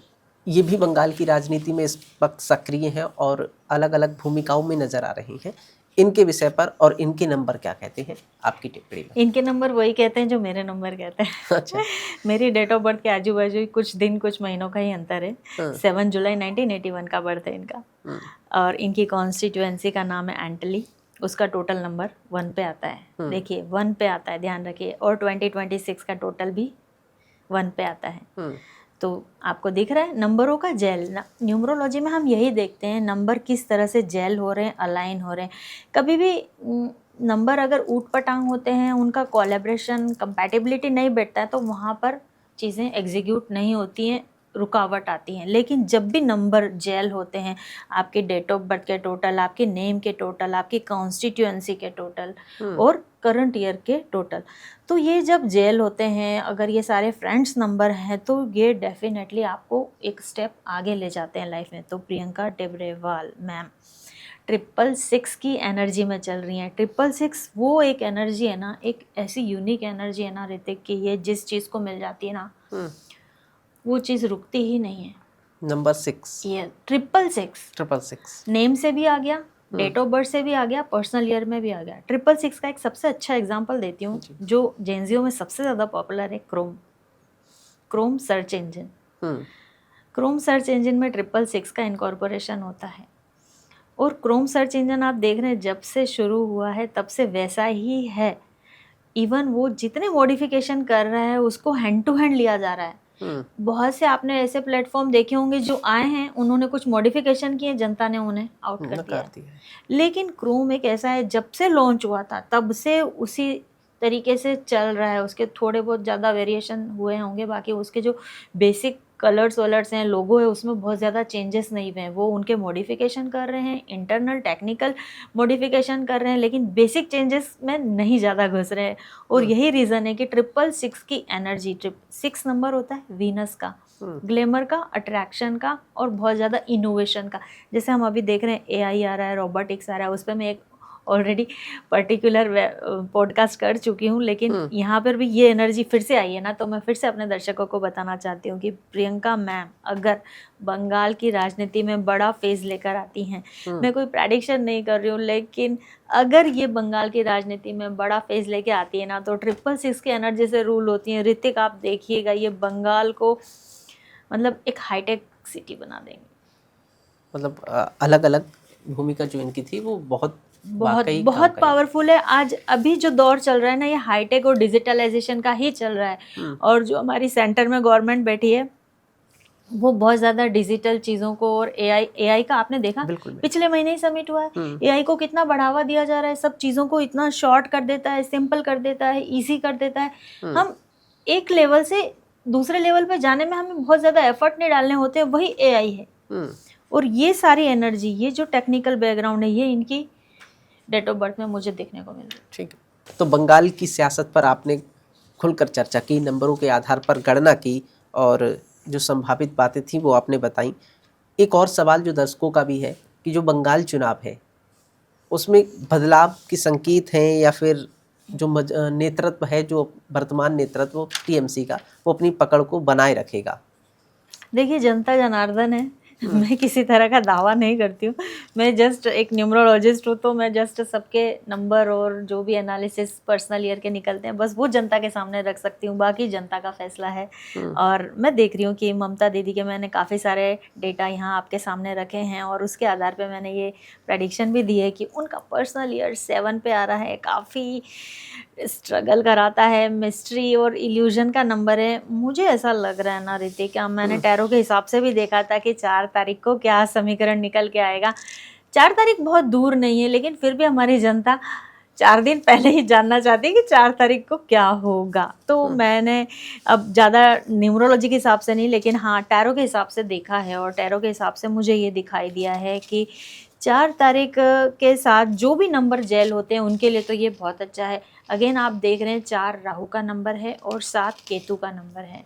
ये भी बंगाल की राजनीति में इस वक्त सक्रिय हैं और अलग अलग भूमिकाओं में नजर आ रही हैं। इनके विषय पर और इनके नंबर क्या कहते हैं आपकी टिप्पणी में? इनके नंबर वही कहते हैं जो मेरे नंबर कहते हैं। अच्छा। मेरी डेट ऑफ बर्थ के आजू बाजू कुछ दिन कुछ महीनों का ही अंतर है। 7 जुलाई 1981 का बर्थ है इनका। और इनकी कॉन्स्टिट्यूएंसी का नाम है एंटली। उसका टोटल नंबर 1 पे आता है। देखिए 1 पे आता है, ध्यान रखिए। और 2026 का टोटल भी 1 पे आता है। तो आपको दिख रहा है नंबरों का जेल। न्यूमरोलॉजी में हम यही देखते हैं, नंबर किस तरह से जेल हो रहे हैं, अलाइन हो रहे हैं। कभी भी नंबर अगर ऊट पटांग होते हैं, उनका कोलैबोरेशन कंपैटिबिलिटी नहीं बैठता है तो वहाँ पर चीज़ें एग्जीक्यूट नहीं होती हैं, रुकावट आती हैं। लेकिन जब भी नंबर जेल होते हैं, आपके डेट ऑफ बर्थ के टोटल, आपके नेम के टोटल, आपकी कॉन्स्टिट्यूएंसी के टोटल और करंट ईयर के टोटल, तो ये जब जेल होते हैं, अगर ये सारे फ्रेंड्स नंबर हैं तो ये डेफिनेटली आपको एक स्टेप आगे ले जाते हैं लाइफ में। तो प्रियंका टिपरीवाल मैम 666 की एनर्जी में चल रही हैं। 666 वो एक एनर्जी है ना, एक ऐसी यूनिक एनर्जी है ना ऋतिक, कि ये जिस चीज़ को मिल जाती है ना वो चीज़ रुकती ही नहीं है। नंबर 6 ये 666 नेम से भी आ गया, डेट ऑफ बर्थ से भी आ गया, पर्सनल ईयर में भी आ गया। 666 का एक सबसे अच्छा एग्जांपल देती हूँ जो जेनजियो में सबसे ज़्यादा पॉपुलर है, Chrome search engine. Chrome search engine में 666 का इनकॉर्पोरेशन होता है। और क्रोम सर्च इंजन आप देख रहे हैं जब से शुरू हुआ है तब से वैसा ही है। इवन वो जितने मॉडिफिकेशन कर रहा है उसको हैंड टू हैंड लिया जा रहा है। बहुत से आपने ऐसे प्लेटफॉर्म देखे होंगे जो आए हैं, उन्होंने कुछ मॉडिफिकेशन किए, जनता ने उन्हें आउट कर दिया। लेकिन क्रोम एक ऐसा है, जब से लॉन्च हुआ था तब से उसी तरीके से चल रहा है। उसके थोड़े बहुत ज़्यादा वेरिएशन हुए होंगे, बाकी उसके जो बेसिक कलर्स वलर्स हैं, लोगो है, उसमें बहुत ज़्यादा चेंजेस नहीं हुए हैं। वो उनके मॉडिफिकेशन कर रहे हैं, इंटरनल टेक्निकल मॉडिफिकेशन कर रहे हैं, लेकिन बेसिक चेंजेस में नहीं ज़्यादा घुस रहे हैं। और यही रीज़न है कि 666 की एनर्जी, 6 नंबर होता है वीनस का, ग्लैमर का, अट्रैक्शन का और बहुत ज़्यादा इनोवेशन का। जैसे हम अभी देख रहे हैं AI आ रहा है, रोबोटिक्स आ रहा है, उस पर मैं एक ऑलरेडी पर्टिकुलर पॉडकास्ट कर चुकी हूँ, लेकिन यहाँ पर भी ये एनर्जी फिर से आई है ना, तो मैं फिर से अपने दर्शकों को बताना चाहती हूँ कि प्रियंका मैम अगर बंगाल की राजनीति में बड़ा फेज लेकर आती हैं, मैं कोई प्रेडिक्शन नहीं कर रही हूँ, लेकिन अगर ये बंगाल की राजनीति में बड़ा फेज लेके आती है ना तो 666 की एनर्जी से रूल होती है। ऋतिक आप देखिएगा, ये बंगाल को मतलब एक हाईटेक सिटी बना देंगे। मतलब अलग अलग भूमिका जो इनकी थी वो बहुत पावरफुल है। आज अभी जो दौर चल रहा है ना, ये हाईटेक और डिजिटलाइजेशन का ही चल रहा है। और जो हमारी सेंटर में गवर्नमेंट बैठी है वो बहुत ज़्यादा डिजिटल चीज़ों को, और AI का आपने देखा पिछले महीने ही समिट हुआ है, AI को कितना बढ़ावा दिया जा रहा है। सब चीज़ों को इतना शॉर्ट कर देता है, सिंपल कर देता है, ईजी कर देता है। हम एक लेवल से दूसरे लेवल पे जाने में हमें बहुत ज़्यादा एफर्ट नहीं डालने होते हैं, वही AI है। और ये सारी एनर्जी, ये जो टेक्निकल बैकग्राउंड है, ये इनकी डेट ऑफ बर्थ में मुझे देखने को मिल रही है। ठीक है, तो बंगाल की सियासत पर आपने खुलकर चर्चा की, नंबरों के आधार पर गणना की और जो संभावित बातें थी वो आपने बताई। एक और सवाल जो दर्शकों का भी है कि जो बंगाल चुनाव है उसमें बदलाव के संकेत हैं या फिर जो नेतृत्व है, जो वर्तमान नेतृत्व TMC का, वो अपनी पकड़ को बनाए रखेगा? देखिए, जनता जनार्दन है। मैं किसी तरह का दावा नहीं करती हूँ, मैं जस्ट एक न्यूमरोलॉजिस्ट हूँ, तो मैं जस्ट सबके नंबर और जो भी एनालिसिस पर्सनल ईयर के निकलते हैं बस वो जनता के सामने रख सकती हूँ, बाकी जनता का फैसला है। और मैं देख रही हूँ कि ममता दीदी के मैंने काफ़ी सारे डेटा यहाँ आपके सामने रखे हैं और उसके आधार पर मैंने ये प्रेडिक्शन भी दी है कि उनका पर्सनल ईयर 7 पे आ रहा है, काफ़ी स्ट्रगल कराता है, मिस्ट्री और इल्यूजन का नंबर है। मुझे ऐसा लग रहा है ना ऋतिक, क्या मैंने टैरो के हिसाब से भी देखा था कि 4 तारीख को क्या समीकरण निकल के आएगा। 4 तारीख बहुत दूर नहीं है, लेकिन फिर भी हमारी जनता 4 दिन पहले ही जानना चाहती है कि 4 तारीख को क्या होगा। तो मैंने अब ज़्यादा न्यूमरोलॉजी के हिसाब से नहीं, लेकिन हाँ टैरो के हिसाब से देखा है, और टैरो के हिसाब से मुझे ये दिखाई दिया है कि 4 तारीख के साथ जो भी नंबर जेल होते हैं उनके लिए तो ये बहुत अच्छा है। अगेन आप देख रहे हैं 4 राहु का नंबर है और 7 केतु का नंबर है।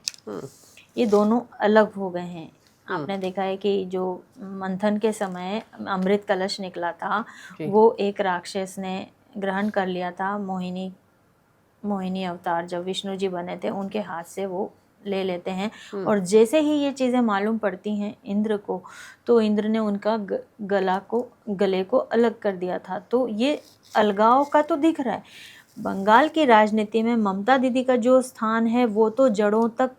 ये दोनों अलग हो गए हैं। आपने देखा है कि जो मंथन के समय अमृत कलश निकला था वो एक राक्षस ने ग्रहण कर लिया था। मोहिनी अवतार जब विष्णु जी बने थे उनके हाथ से वो ले लेते हैं, और जैसे ही ये चीज़ें मालूम पड़ती हैं इंद्र को, तो इंद्र ने उनका गले को अलग कर दिया था। तो ये अलगाव का तो दिख रहा है। बंगाल की राजनीति में ममता दीदी का जो स्थान है वो तो जड़ों तक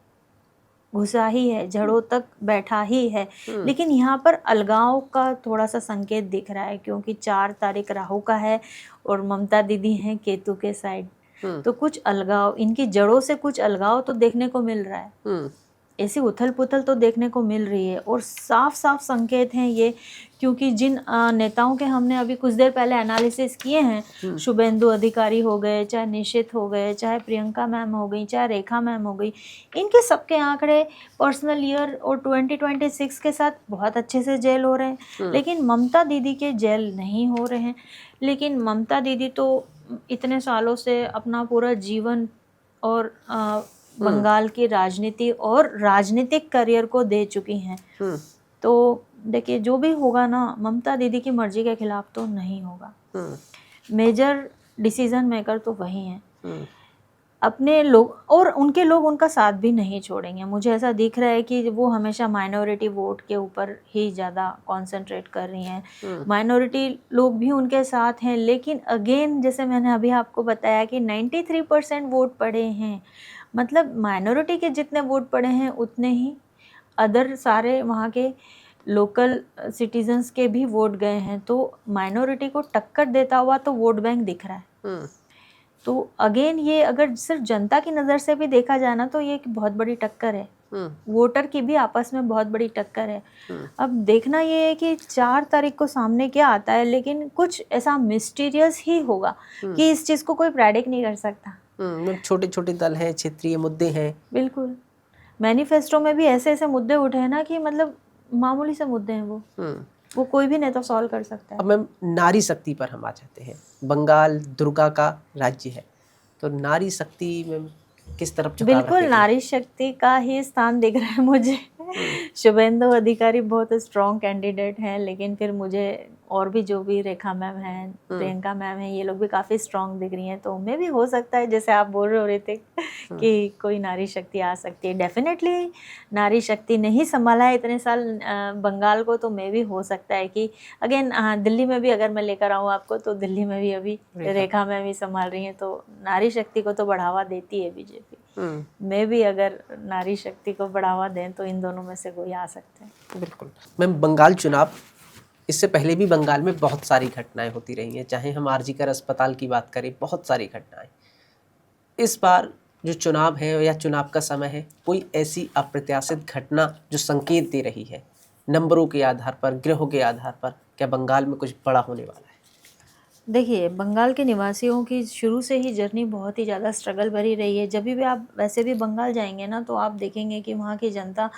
घुसा ही है, जड़ों तक बैठा ही है, लेकिन यहाँ पर अलगाव का थोड़ा सा संकेत दिख रहा है, क्योंकि 4 तारीख राहु का है और ममता दीदी हैं केतु के साइड। तो कुछ अलगाव, इनकी जड़ों से कुछ अलगाव तो देखने को मिल रहा है। ऐसी उथल पुथल तो देखने को मिल रही है, और साफ साफ संकेत हैं ये, क्योंकि जिन नेताओं के हमने अभी कुछ देर पहले एनालिसिस किए हैं, शुभेंदु अधिकारी हो गए, चाहे निशित हो गए, चाहे प्रियंका मैम हो गई, चाहे रेखा मैम हो गई, इनके सबके आंकड़े पर्सनल ईयर और 2026 के साथ बहुत अच्छे से जेल हो रहे हैं, लेकिन ममता दीदी के जेल नहीं हो रहे हैं। लेकिन ममता दीदी तो इतने सालों से अपना पूरा जीवन और बंगाल की राजनीति और राजनीतिक करियर को दे चुकी हैं। तो देखिए जो भी होगा ना, ममता दीदी की मर्जी के खिलाफ तो नहीं होगा। मेजर डिसीजन मेकर तो वही हैं। अपने लोग और उनके लोग उनका साथ भी नहीं छोड़ेंगे। मुझे ऐसा दिख रहा है कि वो हमेशा माइनॉरिटी वोट के ऊपर ही ज़्यादा कंसंट्रेट कर रही हैं। माइनॉरिटी लोग भी उनके साथ हैं, लेकिन अगेन जैसे मैंने अभी आपको बताया कि 93% वोट पड़े हैं। मतलब माइनॉरिटी के जितने वोट पड़े हैं उतने ही अदर सारे वहाँ के लोकल सिटीजन्स के भी वोट गए हैं। तो माइनॉरिटी को टक्कर देता हुआ तो वोट बैंक दिख रहा है। तो अगेन ये अगर सिर्फ जनता की नज़र से भी देखा जाए ना, तो ये एक बहुत बड़ी टक्कर है। वोटर की भी आपस में बहुत बड़ी टक्कर है। अब देखना ये है कि 4 तारीख को सामने क्या आता है, लेकिन कुछ ऐसा मिस्टीरियस ही होगा कि इस चीज़ को कोई प्रेडिक्ट नहीं कर सकता। छोटे छोटे दल हैं, क्षेत्रीय मुद्दे हैं। बिल्कुल, मैनिफेस्टो में भी ऐसे ऐसे मुद्दे उठे हैं ना कि मतलब मामूली से मुद्दे हैं वो कोई भी नेता सॉल्व कर सकता है। अब मैम नारी शक्ति पर हम आ जाते हैं। बंगाल दुर्गा का राज्य है, तो नारी शक्ति में किस तरफ झुकाव बिल्कुल रखेगी? नारी शक्ति का ही स्थान दिख रहा है मुझे। शुभेंदु अधिकारी बहुत स्ट्रॉन्ग कैंडिडेट हैं, लेकिन फिर मुझे और भी जो भी रेखा मैम हैं, प्रियंका मैम हैं, ये लोग भी काफ़ी स्ट्रॉन्ग दिख रही हैं। तो उनमें भी हो सकता है, जैसे आप बोल रहे हो ऋतिक, कि कोई नारी शक्ति आ सकती है। डेफिनेटली नारी शक्ति ने ही संभाला है इतने साल बंगाल को, तो मे भी हो सकता है कि अगेन दिल्ली में भी अगर मैं लेकर आऊँ आपको, तो दिल्ली में भी अभी रेखा मैम ही संभाल रही हैं। तो नारी शक्ति को तो बढ़ावा देती है बीजेपी। मैं भी अगर नारी शक्ति को बढ़ावा दें तो इन दोनों में से कोई आ सकते हैं। बिल्कुल मैम, बंगाल चुनाव, इससे पहले भी बंगाल में बहुत सारी घटनाएं होती रही हैं, चाहे हम आरजीकर अस्पताल की बात करें, बहुत सारी घटनाएं। इस बार जो चुनाव है या चुनाव का समय है, कोई ऐसी अप्रत्याशित घटना जो संकेत दे रही है नंबरों के आधार पर, ग्रहों के आधार पर, क्या बंगाल में कुछ बड़ा होने वाला है? देखिए, बंगाल के निवासियों की शुरू से ही जर्नी बहुत ही ज़्यादा स्ट्रगल भरी रही है। जब भी आप वैसे भी बंगाल जाएंगे ना, तो आप देखेंगे कि वहाँ की जनता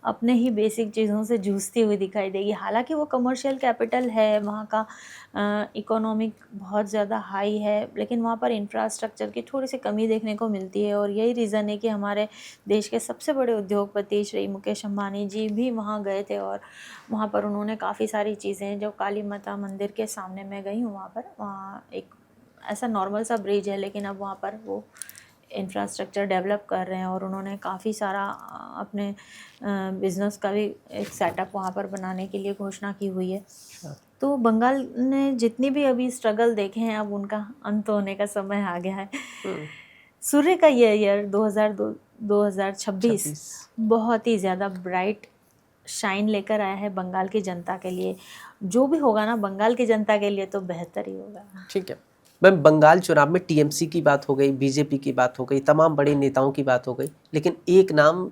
अपने ही बेसिक चीज़ों से जूझती हुई दिखाई देगी। हालांकि वो कमर्शियल कैपिटल है, वहाँ का इकोनॉमिक बहुत ज़्यादा हाई है, लेकिन वहाँ पर इंफ्रास्ट्रक्चर की थोड़ी सी कमी देखने को मिलती है। और यही रीज़न है कि हमारे देश के सबसे बड़े उद्योगपति श्री मुकेश अंबानी जी भी वहाँ गए थे, और वहाँ पर उन्होंने काफ़ी सारी चीज़ें, जो काली माता मंदिर के सामने मैं गई हूँ वहाँ एक ऐसा नॉर्मल सा ब्रिज है, लेकिन अब वहाँ पर वो इंफ्रास्ट्रक्चर डेवलप कर रहे हैं, और उन्होंने काफ़ी सारा अपने बिज़नेस का भी एक सेटअप वहाँ पर बनाने के लिए घोषणा की हुई है। तो बंगाल ने जितनी भी अभी स्ट्रगल देखे हैं, अब उनका अंत होने का समय आ गया है। सूर्य का ये ईयर 2026 बहुत ही ज़्यादा ब्राइट शाइन लेकर आया है बंगाल की जनता के लिए। जो भी होगा ना बंगाल की जनता के लिए तो बेहतर ही होगा। ठीक है मैम, बंगाल चुनाव में टीएमसी की बात हो गई, बीजेपी की बात हो गई, तमाम बड़े नेताओं की बात हो गई, लेकिन एक नाम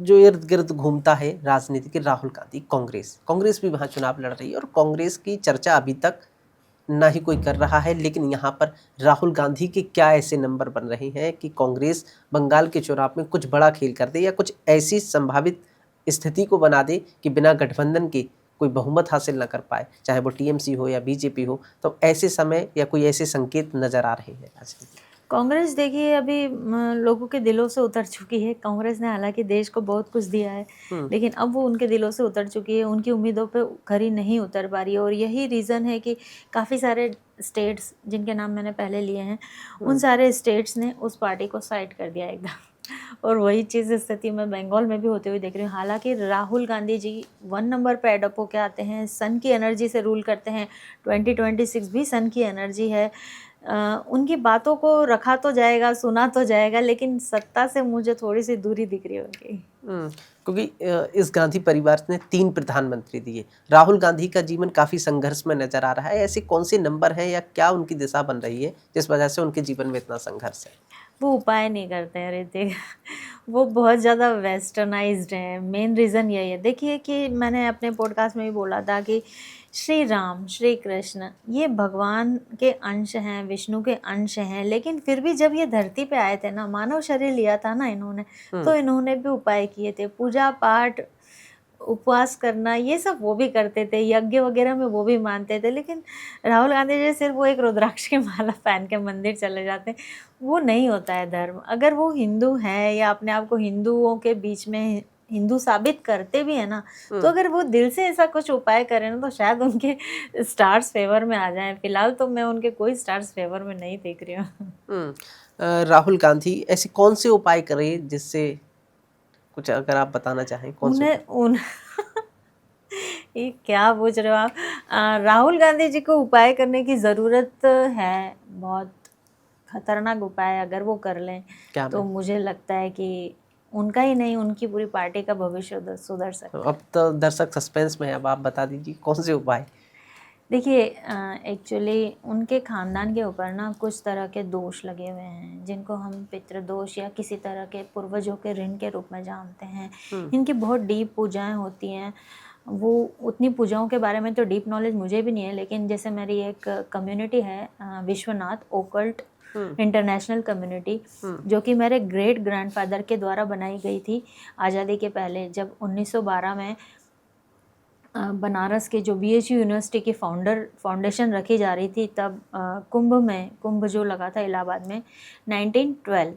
जो इर्द गिर्द घूमता है राजनीति के, राहुल गांधी। कांग्रेस भी वहाँ चुनाव लड़ रही है, और कांग्रेस की चर्चा अभी तक ना ही कोई कर रहा है, लेकिन यहाँ पर राहुल गांधी के क्या ऐसे नंबर बन रहे हैं कि कांग्रेस बंगाल के चुनाव में कुछ बड़ा खेल कर दे या कुछ ऐसी संभावित स्थिति को बना दे कि बिना गठबंधन के कोई बहुमत हासिल न कर पाए, चाहे वो टीएमसी हो या बीजेपी हो। तो ऐसे समय या कोई ऐसे संकेत नजर आ रहे हैं आज? कांग्रेस देखिए अभी लोगों के दिलों से उतर चुकी है। कांग्रेस ने हालांकि देश को बहुत कुछ दिया है, लेकिन अब वो उनके दिलों से उतर चुकी है, उनकी उम्मीदों पे खरी नहीं उतर पा रही है। और यही रीज़न है कि काफ़ी सारे स्टेट्स जिनके नाम मैंने पहले लिए हैं, उन सारे स्टेट्स ने उस पार्टी को साइड कर दिया एकदम। और वही चीज़ स्थिति मैं बंगाल में भी होते हुए देख रही हूँ। हालांकि राहुल गांधी जी 1 नंबर पे एडअप होके आते हैं, सन की एनर्जी से रूल करते हैं, 2026 भी सन की एनर्जी है। उनकी बातों को रखा तो जाएगा, सुना तो जाएगा, लेकिन सत्ता से मुझे थोड़ी सी दूरी दिख रही है उनकी। क्योंकि इस गांधी परिवार ने 3 प्रधानमंत्री दिए। राहुल गांधी का जीवन काफी संघर्ष में नजर आ रहा है। ऐसे कौन से नंबर हैं या क्या उनकी दिशा बन रही है जिस वजह से उनके जीवन में इतना संघर्ष है? वो उपाय नहीं करते हैं ऋतिक। वो बहुत ज़्यादा वेस्टर्नाइज्ड हैं। मेन रीज़न यही है। देखिए कि मैंने अपने पॉडकास्ट में भी बोला था कि श्री राम, श्री कृष्ण ये भगवान के अंश हैं, विष्णु के अंश हैं, लेकिन फिर भी जब ये धरती पे आए थे ना, मानव शरीर लिया था ना इन्होंने, तो इन्होंने भी उपाय किए थे। पूजा पाठ, उपवास करना, ये सब वो भी करते थे, यज्ञ वगैरह में वो भी मानते थे। लेकिन राहुल गांधी जी सिर्फ वो एक रुद्राक्ष की माला पहन के मंदिर चले जाते हैं। वो नहीं होता है धर्म। अगर वो हिंदू हैं या अपने आप को हिंदुओं के बीच में हिंदू साबित करते भी है ना, तो अगर वो दिल से ऐसा कुछ उपाय करें ना, तो शायद उनके स्टार्स फेवर में आ जाएं। फिलहाल तो मैं उनके कोई स्टार्स फेवर में नहीं देख रही हूँ। राहुल गांधी ऐसे कौन से उपाय करें जिससे कुछ, अगर आप बताना चाहें कौन से? ये क्या पूछ रहे हो आप? राहुल गांधी जी को उपाय करने की ज़रूरत है, बहुत खतरनाक उपाय अगर वो कर लें तो मुझे लगता है कि उनका ही नहीं, उनकी पूरी पार्टी का भविष्य सुधर सकता है। अब तो दर्शक सस्पेंस में है, अब आप बता दीजिए कौन से उपाय? देखिए एक्चुअली उनके ख़ानदान के ऊपर ना कुछ तरह के दोष लगे हुए हैं, जिनको हम पितृदोष या किसी तरह के पूर्वजों के ऋण के रूप में जानते हैं। इनकी बहुत डीप पूजाएं होती हैं। वो उतनी पूजाओं के बारे में तो डीप नॉलेज मुझे भी नहीं है, लेकिन जैसे मेरी एक कम्युनिटी है विश्वनाथ ओकल्ट इंटरनेशनल कम्युनिटी, जो कि मेरे ग्रेट ग्रैंडफादर के द्वारा बनाई गई थी आज़ादी के पहले। जब 1912 में बनारस के जो BHU यूनिवर्सिटी की फाउंडेशन रखी जा रही थी, तब कुंभ जो लगा था इलाहाबाद में 1912,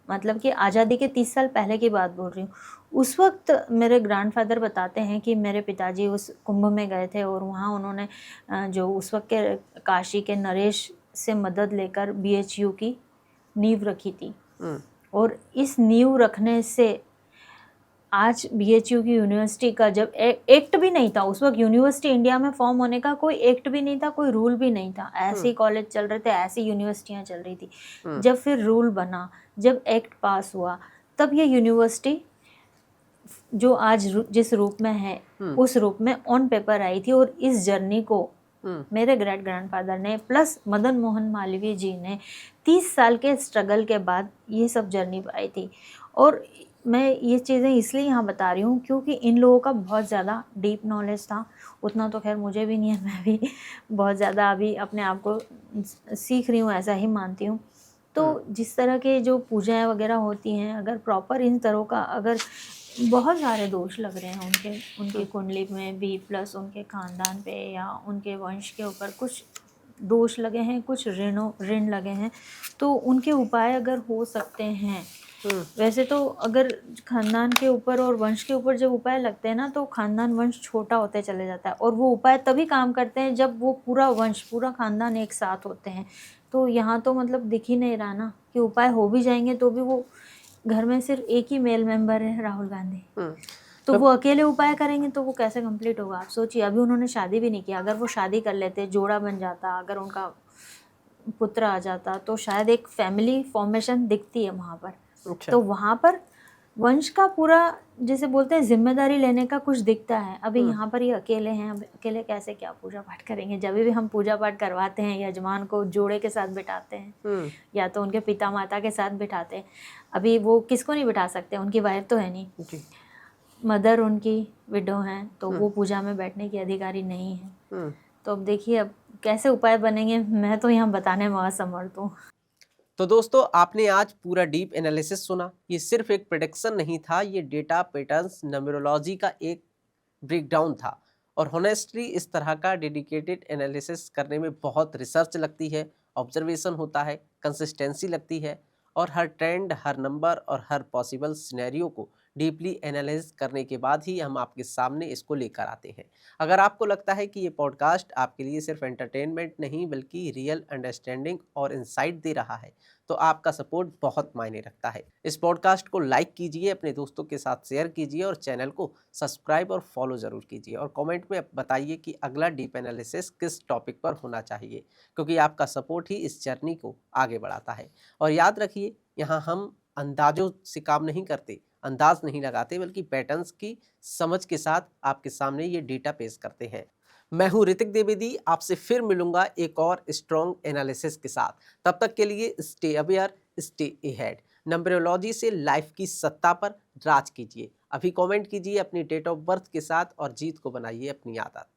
मतलब कि आज़ादी के 30 साल पहले की बात बोल रही हूँ। उस वक्त मेरे ग्रैंडफादर बताते हैं कि मेरे पिताजी उस कुंभ में गए थे और वहाँ उन्होंने जो उस वक्त के काशी के नरेश से मदद लेकर BHU की नींव रखी थी। और इस नींव रखने से आज BHU की यूनिवर्सिटी का जब एक्ट भी नहीं था उस वक्त, यूनिवर्सिटी इंडिया में फॉर्म होने का कोई एक्ट भी नहीं था, कोई रूल भी नहीं था। ऐसे ही कॉलेज चल रहे थे, ऐसी यूनिवर्सिटियाँ चल रही थी। जब फिर रूल बना, जब एक्ट पास हुआ, तब ये यूनिवर्सिटी जो आज जिस रूप में है उस रूप में ऑन पेपर आई थी। और इस जर्नी को मेरे ग्रेट ग्रैंडफादर ने प्लस मदन मोहन मालवीय जी ने 30 साल के स्ट्रगल के बाद ये सब जर्नी पाई थी। और मैं ये चीज़ें इसलिए यहाँ बता रही हूँ क्योंकि इन लोगों का बहुत ज़्यादा डीप नॉलेज था। उतना तो खैर मुझे भी नहीं है, मैं भी बहुत ज़्यादा अभी अपने आप को सीख रही हूँ, ऐसा ही मानती हूँ। तो जिस तरह के जो पूजाएं वगैरह होती हैं, अगर प्रॉपर इन तरह का, अगर बहुत सारे दोष लग रहे हैं उनकी कुंडली में भी, प्लस उनके ख़ानदान पे या उनके वंश के ऊपर कुछ दोष लगे हैं, कुछ ऋण लगे हैं, तो उनके उपाय अगर हो सकते हैं। वैसे तो अगर खानदान के ऊपर और वंश के ऊपर जब उपाय लगते हैं ना, तो खानदान वंश छोटा होते चले जाता है। और वो उपाय तभी काम करते हैं जब वो पूरा वंश, पूरा खानदान एक साथ होते हैं। तो यहाँ तो मतलब दिख ही नहीं रहा ना कि उपाय हो भी जाएंगे तो भी वो घर में सिर्फ एक ही मेल मेंबर है, राहुल गांधी। तो वो अकेले उपाय करेंगे तो वो कैसे कंप्लीट होगा? आप सोचिए, अभी उन्होंने शादी भी नहीं किया। अगर वो शादी कर लेते, जोड़ा बन जाता, अगर उनका पुत्र आ जाता, तो शायद एक फैमिली फॉर्मेशन दिखती है वहाँ पर। तो वहाँ पर वंश का पूरा, जैसे बोलते हैं, जिम्मेदारी लेने का कुछ दिखता है। अभी यहाँ पर ये अकेले हैं, अब अकेले कैसे क्या पूजा पाठ करेंगे? जब भी हम पूजा पाठ करवाते हैं, यजमान को जोड़े के साथ बिठाते हैं या तो उनके पिता माता के साथ बिठाते हैं। अभी वो किसको नहीं बिठा सकते, उनकी वाइफ तो है नहीं, मदर उनकी विडो हैं, तो वो पूजा में बैठने की अधिकारी नहीं है। तो अब देखिए, अब कैसे उपाय बनेंगे मैं तो यहाँ बताने में असमर्थ हूँ। तो दोस्तों, आपने आज पूरा डीप एनालिसिस सुना। ये सिर्फ एक प्रेडिक्शन नहीं था, ये डेटा पैटर्न्स न्यूमरोलॉजी का एक ब्रेकडाउन था। और होनेस्टली इस तरह का डेडिकेटेड एनालिसिस करने में बहुत रिसर्च लगती है, ऑब्जर्वेशन होता है, कंसिस्टेंसी लगती है, और हर ट्रेंड, हर नंबर और हर पॉसिबल सिनेरियो को डीपली एनालाइज करने के बाद ही हम आपके सामने इसको लेकर आते हैं। अगर आपको लगता है कि ये पॉडकास्ट आपके लिए सिर्फ एंटरटेनमेंट नहीं बल्कि रियल अंडरस्टैंडिंग और इंसाइट दे रहा है, तो आपका सपोर्ट बहुत मायने रखता है। इस पॉडकास्ट को लाइक कीजिए, अपने दोस्तों के साथ शेयर कीजिए और चैनल को सब्सक्राइब और फॉलो ज़रूर कीजिए। और कमेंट में बताइए कि अगला डीप एनालिसिस किस टॉपिक पर होना चाहिए, क्योंकि आपका सपोर्ट ही इस जर्नी को आगे बढ़ाता है। और याद रखिए, यहाँ हम अंदाजों से काम नहीं करते, अंदाज नहीं लगाते, बल्कि पैटर्न्स की समझ के साथ आपके सामने ये डेटा पेश करते हैं। मैं हूं ऋतिक द्विवेदी, आपसे फिर मिलूंगा एक और स्ट्रॉन्ग एनालिसिस के साथ। तब तक के लिए स्टे अवेयर, स्टे अहेड। नंबरोलॉजी से लाइफ की सत्ता पर राज कीजिए। अभी कमेंट कीजिए अपनी डेट ऑफ बर्थ के साथ और जीत को बनाइए अपनी आदत।